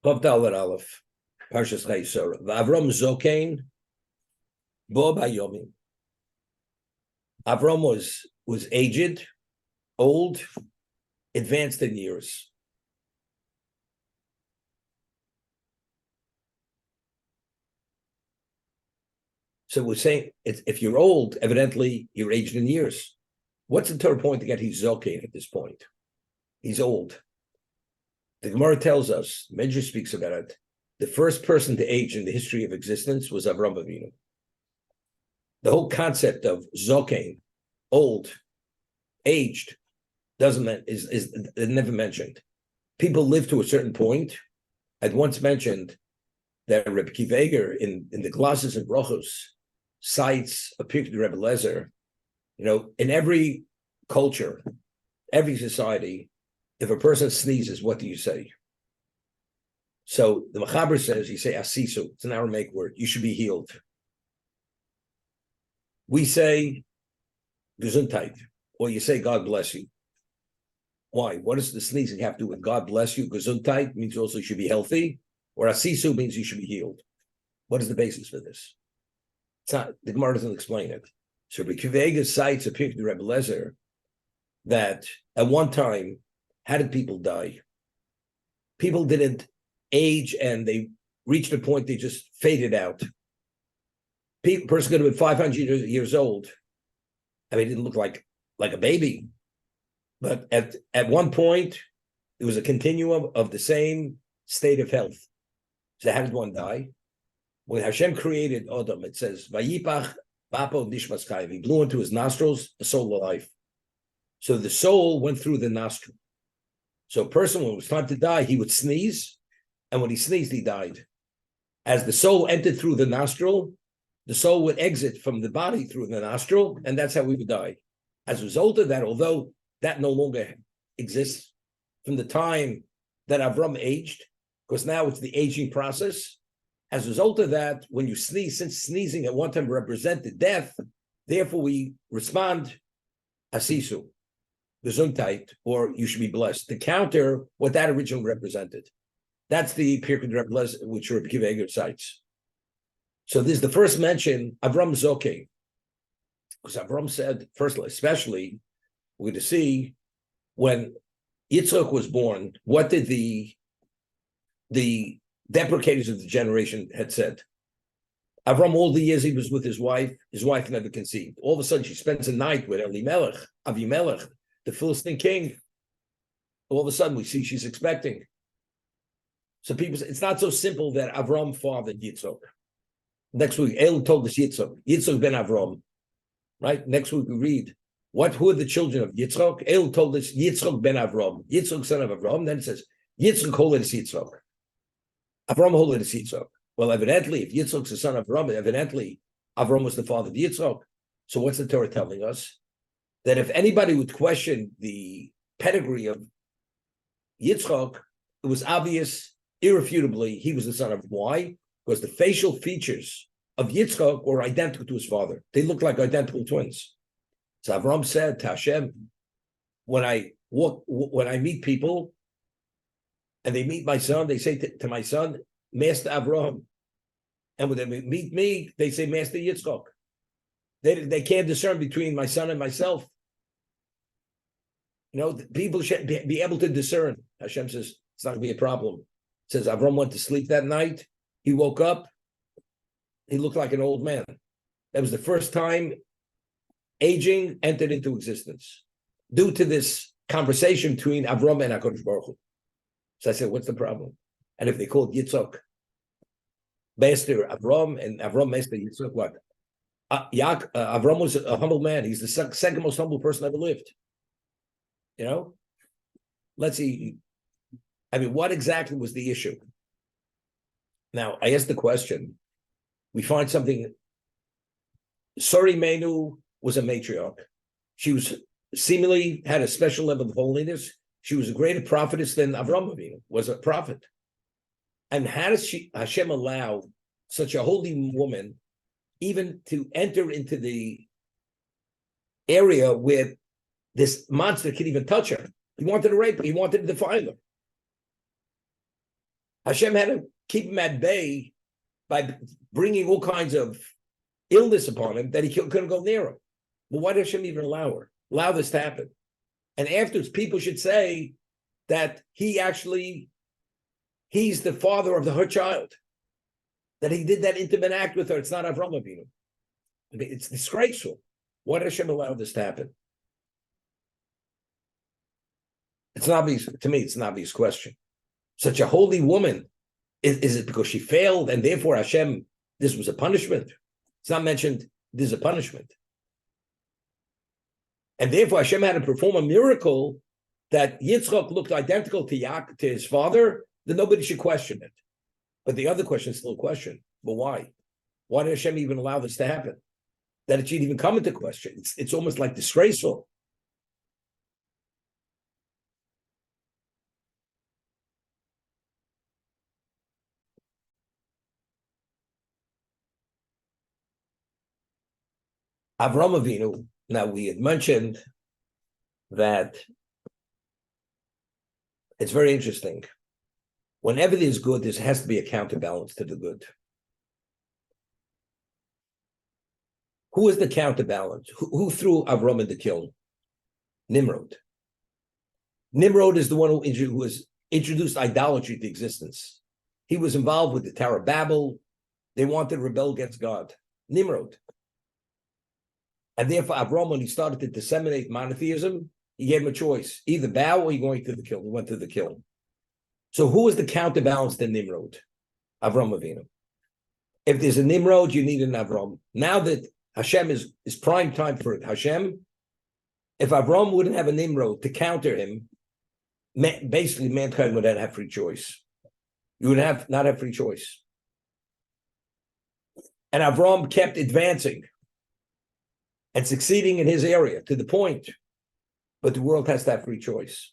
Vav Dalet Aleph, Parshas Chaisor. Avram Zokain, Bo Bayomim. Avram was aged, old, advanced in years. So we're saying if you're old, evidently you're aged in years. What's the Torah point to get he's Zokain at this point? He's old. The Gemara tells us, Medrash speaks about it, the first person to age in the history of existence was Avram Avinu. The whole concept of Zokain, old, aged, is never mentioned. People live to a certain point. I'd once mentioned that Reb Kiva Eger in the Glosses and Brochos cites a picture of Rebbe Lezer. In every culture, every society, if a person sneezes, what do you say? So the Mechaber says, you say asisu. It's an Aramaic word. You should be healed. We say gesundheit, or you say God bless you. Why? What does the sneezing have to do with God bless you? Gesundheit means also you should be healthy, or asisu means you should be healed. What is the basis for this? It's not, the Gemara doesn't explain it. So Rebbe Kiva Eger cites a picture of Rebbe Lezer that at one time, how did people die? People didn't age and they reached a point they just faded out. Person could have been 500 years old. I mean, it didn't look like a baby. But at one point, it was a continuum of the same state of health. So how did one die? When Hashem created Adam, it says, Vayipach Bapo Nishmas Chayv. He blew into his nostrils the soul of life. So the soul went through the nostril. So a person, when it was time to die, he would sneeze, and when he sneezed, he died. As the soul entered through the nostril, the soul would exit from the body through the nostril, and that's how we would die. As a result of that, although that no longer exists from the time that Avram aged, because now it's the aging process, as a result of that, when you sneeze, since sneezing at one time represented death, therefore we respond, asisu. Gesundheit, or you should be blessed, to counter what that originally represented. That's the Pirkei Rebbe Lezer, which Rebbe Kiva Eger cites. So this is the first mention, Avram Zokain. Because Avram said, first, especially, we're going to see when Yitzchak was born, what did the deprecators of the generation had said? Avram, all the years he was with his wife never conceived. All of a sudden, she spends a night with Elimelech, Avimelech, the Philistine king. All of a sudden, we see she's expecting. So people say, it's not so simple that Avram fathered Yitzchak. Next week, El told us Yitzchak ben Avram. Right? Next week, we read, who are the children of Yitzchak? El told us Yitzchak ben Avram. Yitzchak, son of Avram. Then it says, Yitzchak holiness Yitzchak. Avram holiness Yitzchak. Well, evidently, if Yitzchak's the son of Avram, evidently, Avram was the father of Yitzchak. So what's the Torah telling us? That if anybody would question the pedigree of Yitzchak, it was obvious, irrefutably, he was the son of. Why? Because the facial features of Yitzchak were identical to his father. They looked like identical twins. So Avram said to Hashem, when I meet people and they meet my son, they say to my son, Master Avram. And when they meet me, they say Master Yitzchak. They can't discern between my son and myself. People should be able to discern. Hashem says, it's not going to be a problem. It says, Avram went to sleep that night. He woke up. He looked like an old man. That was the first time aging entered into existence due to this conversation between Avram and HaKadosh Baruch Hu. So I said, what's the problem? And if they called Yitzchak Master Avram and Avram Master Yitzchak, what? Avram was a humble man. He's the second most humble person ever lived. Let's see. I mean, what exactly was the issue? Now, I asked the question. We find something. Sari Menu was a matriarch. She was seemingly had a special level of holiness. She was a greater prophetess than Avram Avinu was a prophet. And how does Hashem allow such a holy woman even to enter into the area where this monster could even touch her? He wanted to rape her. He wanted to defile her. Hashem had to keep him at bay by bringing all kinds of illness upon him that he couldn't go near him. But why did Hashem even allow this to happen? And afterwards, people should say that he's the father of her child, that he did that intimate act with her. It's not Avraham Avinu. I mean, it's disgraceful. Why did Hashem allow this to happen? It's an obvious, to me, it's an obvious question. Such a holy woman, is it because she failed and therefore Hashem, this was a punishment? It's not mentioned there's a punishment. And therefore Hashem had to perform a miracle that Yitzchak looked identical to his father, that nobody should question it. But the other question is still a question. But why? Why did Hashem even allow this to happen? That it should even come into question. It's almost like disgraceful. Avraham Avinu, now we had mentioned that it's very interesting. Whenever there's good, there has to be a counterbalance to the good. Who is the counterbalance? Who threw Avram in the kiln? Nimrod. Nimrod is the one who was introduced idolatry to existence. He was involved with the Tower of Babel. They wanted to rebel against God. Nimrod. And therefore, Avram, when he started to disseminate monotheism, he gave him a choice. Either bow or you're going to the kiln. He went to the kiln. So who is the counterbalance to Nimrod? Avram Avinu. If there's a Nimrod, you need an Avram. Now that Hashem is prime time for it, Hashem, if Avram wouldn't have a Nimrod to counter him, basically mankind would have free choice. You would not have free choice. And Avram kept advancing and succeeding in his area to the point, but the world has to have free choice.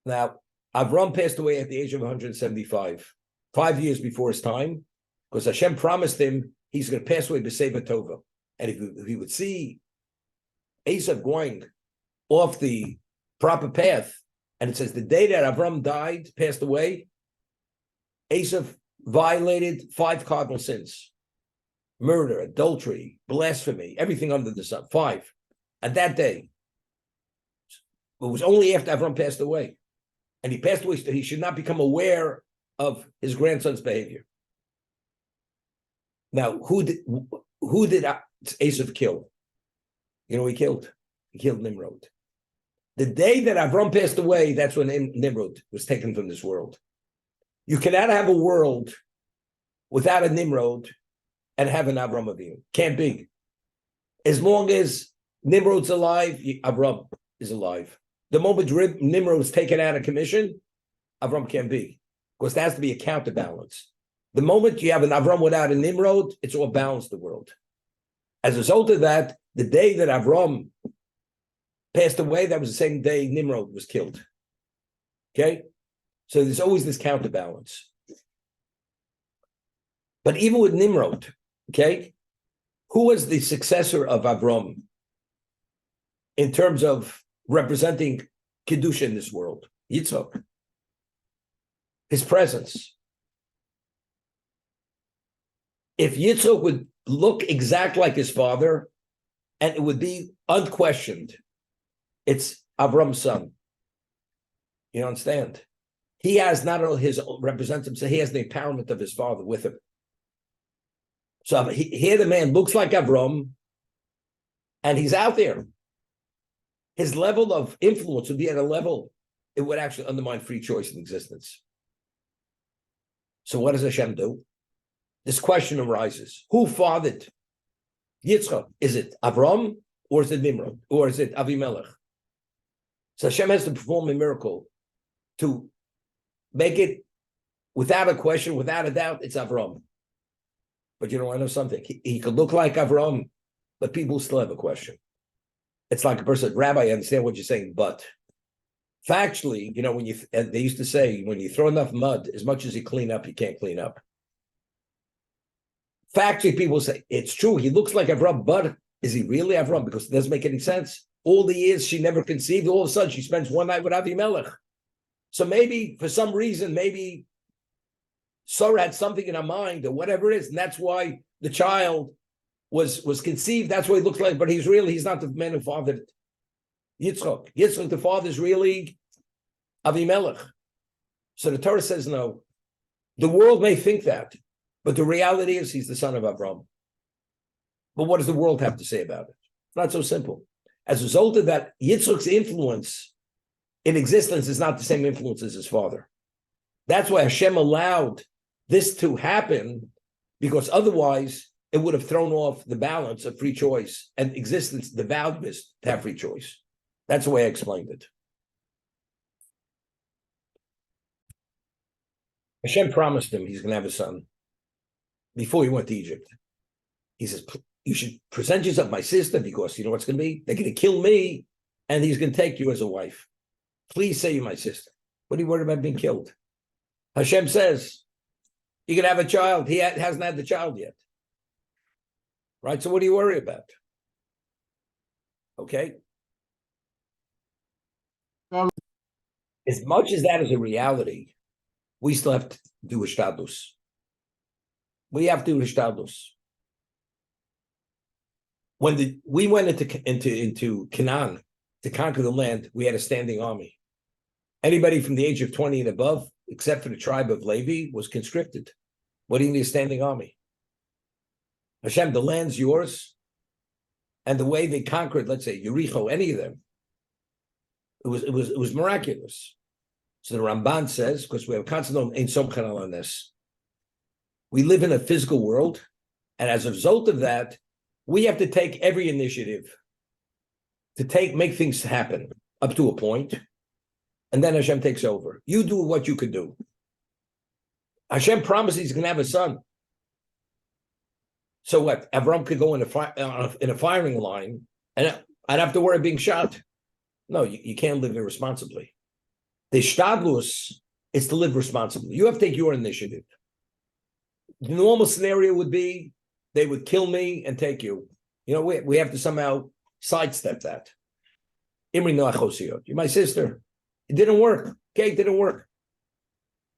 Now, Avram passed away at the age of 175, 5 years before his time, because Hashem promised him he's going to pass away b'seva tova. And if he would see Esav going off the proper path, and it says the day that Avram died, passed away, Esav violated 5 cardinal sins: murder, adultery, blasphemy, everything under the sun. 5. And that day, it was only after Avram passed away. And he passed away so he should not become aware of his grandson's behavior. Now, who did Esav kill? You know, he killed Nimrod. The day that Avram passed away, that's when Nimrod was taken from this world. You cannot have a world without a Nimrod and have an Avram Avinu. Can't be. As long as Nimrod's alive, Avram is alive. The moment Nimrod is taken out of commission, Avram can't be. Because there has to be a counterbalance. The moment you have an Avram without a Nimrod, it's all balanced the world. As a result of that, the day that Avram passed away, that was the same day Nimrod was killed. Okay? So there's always this counterbalance. But even with Nimrod, okay, who was the successor of Avram in terms of representing Kedusha in this world? Yitzhak. His presence. If Yitzhak would look exact like his father, and it would be unquestioned, it's Avram's son. You understand? He has not only his represents himself, he has the empowerment of his father with him. So here the man looks like Avram, and he's out there. His level of influence would be at a level, it would actually undermine free choice in existence. So what does Hashem do? This question arises. Who fathered Yitzchak? Is it Avram, or is it Nimrod, or is it Avimelech? So Hashem has to perform a miracle to make it, without a question, without a doubt, it's Avram. But you know, I know something. He could look like Avram, but people still have a question. It's like a person, Rabbi, I understand what you're saying, but factually, you know, when they used to say, when you throw enough mud, as much as you clean up, you can't clean up. Factually, people say, it's true, he looks like Avram, but is he really Avram? Because it doesn't make any sense. All the years she never conceived, all of a sudden she spends one night with Avimelech. So maybe for some reason, maybe Sarah had something in her mind or whatever it is, and that's why the child was conceived. That's what he looks like, but he's not the man who fathered Yitzchak. Yitzchak, the father, is really Avimelech. So the Torah says no. The world may think that, but the reality is he's the son of Abraham. But what does the world have to say about it? It's not so simple. As a result of that, Yitzchak's influence in existence is not the same influence as his father. That's why Hashem allowed this to happen, because otherwise it would have thrown off the balance of free choice and existence. The value is to have free choice. That's the way I explained it. Hashem promised him he's going to have a son before he went to Egypt. He says, you should present yourself my sister, because you know what's going to be? They're going to kill me, and he's going to take you as a wife. Please say you're my sister. What are you worried about being killed? Hashem says, you're going to have a child. He hasn't had the child yet. Right? So what do you worry about? Okay? As much as that is a reality, we still have to do hishtadlus. We have to do hishtadlus. When we went into Canaan to conquer the land, we had a standing army. Anybody from the age of 20 and above, except for the tribe of Levi, was conscripted. What do you need a standing army? Hashem, the land's yours, and the way they conquered, let's say Yericho, any of them, it was miraculous. So the Ramban says, because we have constant Ein Som Chanal on this, we live in a physical world, and as a result of that, we have to take every initiative to make things happen up to a point, and then Hashem takes over. You do what you could do. Hashem promises he's going to have a son. So what? Avram could go in a firing line, and I'd have to worry being shot. No, you can't live irresponsibly. The shtadlus is to live responsibly. You have to take your initiative. The normal scenario would be they would kill me and take you. You know, we have to somehow sidestep that. Imri noachosiyot. You're my sister. It didn't work. Okay, it didn't work.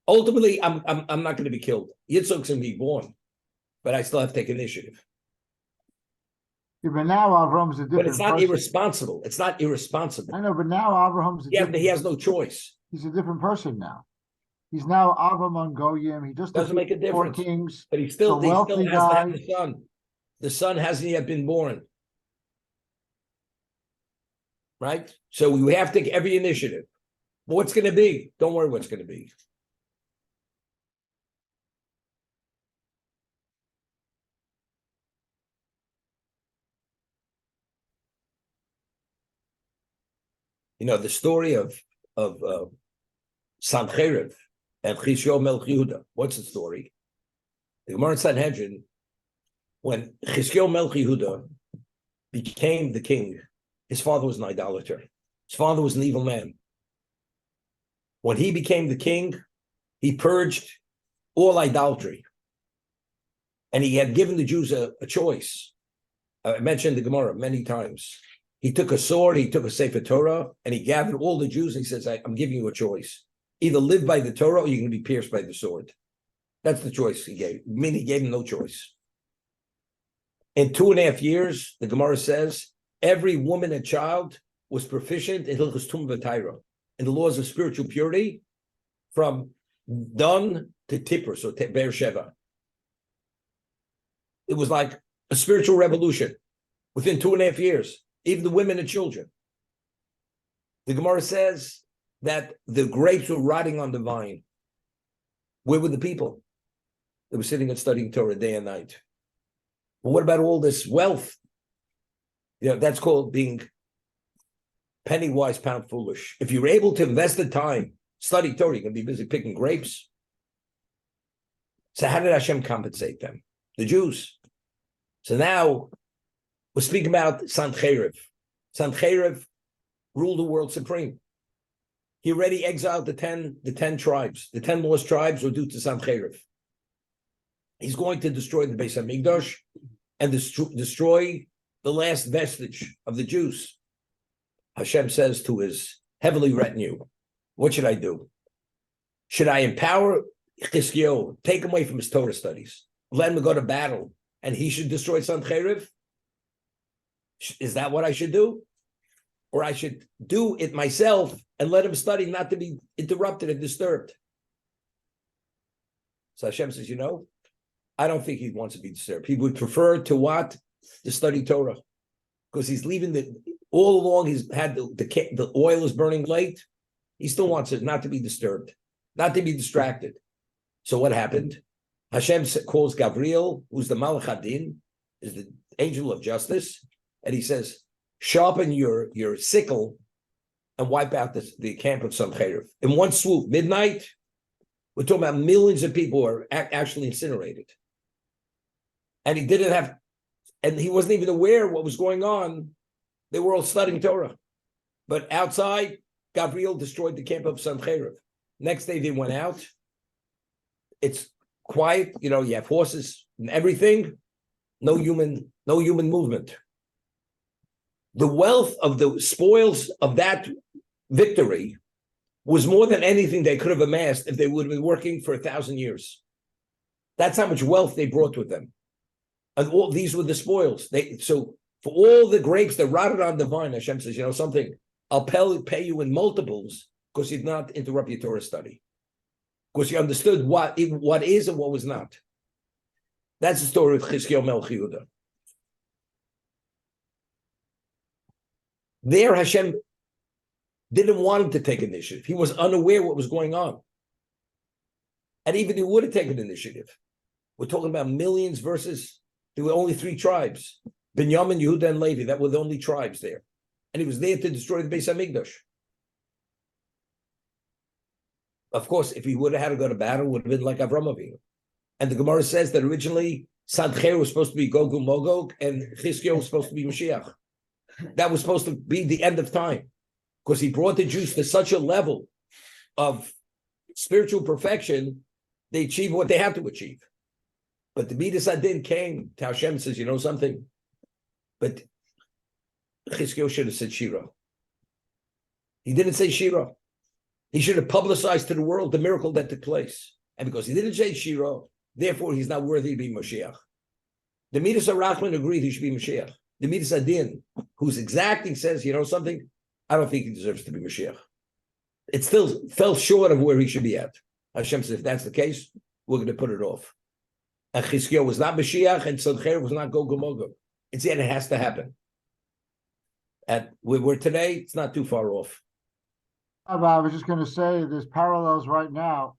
Ultimately, I'm not going to be killed. Yitzchak's going to be born, but I still have to take initiative. Yeah, but now Avram's a different. But it's not person. irresponsible. It's not irresponsible. I know, but now Avram's a different. He has no choice. He's a different person now. He's now Avram on Goyim. He just Doesn't make a difference. 4 kings. But he still has to guy. have the son. The son hasn't yet been born. Right? So we have to take every initiative. What's going to be? Don't worry what's going to be. You know, the story of Sancheiriv and Chizkiyahu Melech Yehuda. What's the story? The Gemara in Sanhedrin, when Chizkiyahu Melech Yehuda became the king, his father was an idolater. His father was an evil man. When he became the king, he purged all idolatry. And he had given the Jews a choice. I mentioned the Gemara many times. He took a sword, he took a Sefer Torah, and he gathered all the Jews, and he says, I'm giving you a choice. Either live by the Torah or you're going to be pierced by the sword. That's the choice he gave. I mean, he gave him no choice. In 2.5 years, the Gemara says, every woman and child was proficient in Hilchos Tum V'Taira, in the laws of spiritual purity, from Dan to Tipper, so Be'er Sheva. It was like a spiritual revolution within 2.5 years. Even the women and children. The Gemara says that the grapes were rotting on the vine. Where were the people? They were sitting and studying Torah day and night. But what about all this wealth? You know, that's called being penny wise, pound foolish. If you're able to invest the time, study Torah, you're going to be busy picking grapes. So how did Hashem compensate them? The Jews. So now we're speaking about Sancheiriv. Sancheiriv ruled the world supreme. He already exiled the 10 tribes. The 10 lost tribes were due to Sancheiriv. He's going to destroy the Beis Hamikdash and destroy the last vestige of the Jews. Hashem says to his heavenly retinue, what should I do? Should I empower Chizkiyahu, take him away from his Torah studies, let him go to battle, and he should destroy Sancheriv? Is that what I should do? Or I should do it myself and let him study, not to be interrupted and disturbed? So Hashem says, I don't think he wants to be disturbed. He would prefer to what? To study Torah. Because he's leaving all along, he's had the oil is burning late. He still wants it not to be disturbed, not to be distracted. So what happened? Hashem calls Gabriel, who's the Malach Hadin, is the angel of justice, and he says, sharpen your sickle and wipe out the camp of Sancheriv. In one swoop, midnight, we're talking about millions of people who are actually incinerated. And he wasn't even aware of what was going on. They were all studying Torah. But outside, Gabriel destroyed the camp of Sancheriv. Next day they went out. It's quiet, you have horses and everything. No human movement. The wealth of the spoils of that victory was more than anything they could have amassed if they would have been working for 1,000 years. That's how much wealth they brought with them. And all these were the spoils. So for all the grapes that rotted on the vine, Hashem says, something, I'll pay you in multiples because you did not interrupt your Torah study. Because you understood what is and what was not. That's the story of Chizkiyahu Melech Yehuda. There, Hashem didn't want him to take initiative. He was unaware what was going on. And even if he would have taken initiative, we're talking about millions versus, there were only 3 tribes. Binyamin, Yehuda, and Levi, that were the only tribes there. And he was there to destroy the Beis HaMikdash. Of course, if he would have had to go to battle, it would have been like Avram Avinu. And the Gemara says that originally Sancher was supposed to be Gog and Magog, and Chizkiyahu was supposed to be Mashiach. That was supposed to be the end of time, because he brought the Jews to such a level of spiritual perfection, they achieved what they had to achieve. But the Midas Adin came to Hashem and says, something? But Chizkiyahu should have said Shira. He didn't say Shira. He should have publicized to the world the miracle that took place. And because he didn't say Shira, therefore he's not worthy to be Mashiach. The Midas HaRachman agreed he should be Mashiach. The Midas Adin, who's exacting, says, something? I don't think he deserves to be Mashiach. It still fell short of where he should be at. Hashem says, if that's the case, we're going to put it off. And Chizkiyahu was not Mashiach, and Sancher was not Gog and Magog. It's yet it has to happen. And we're today, it's not too far off. I was just going to say, there's parallels right now.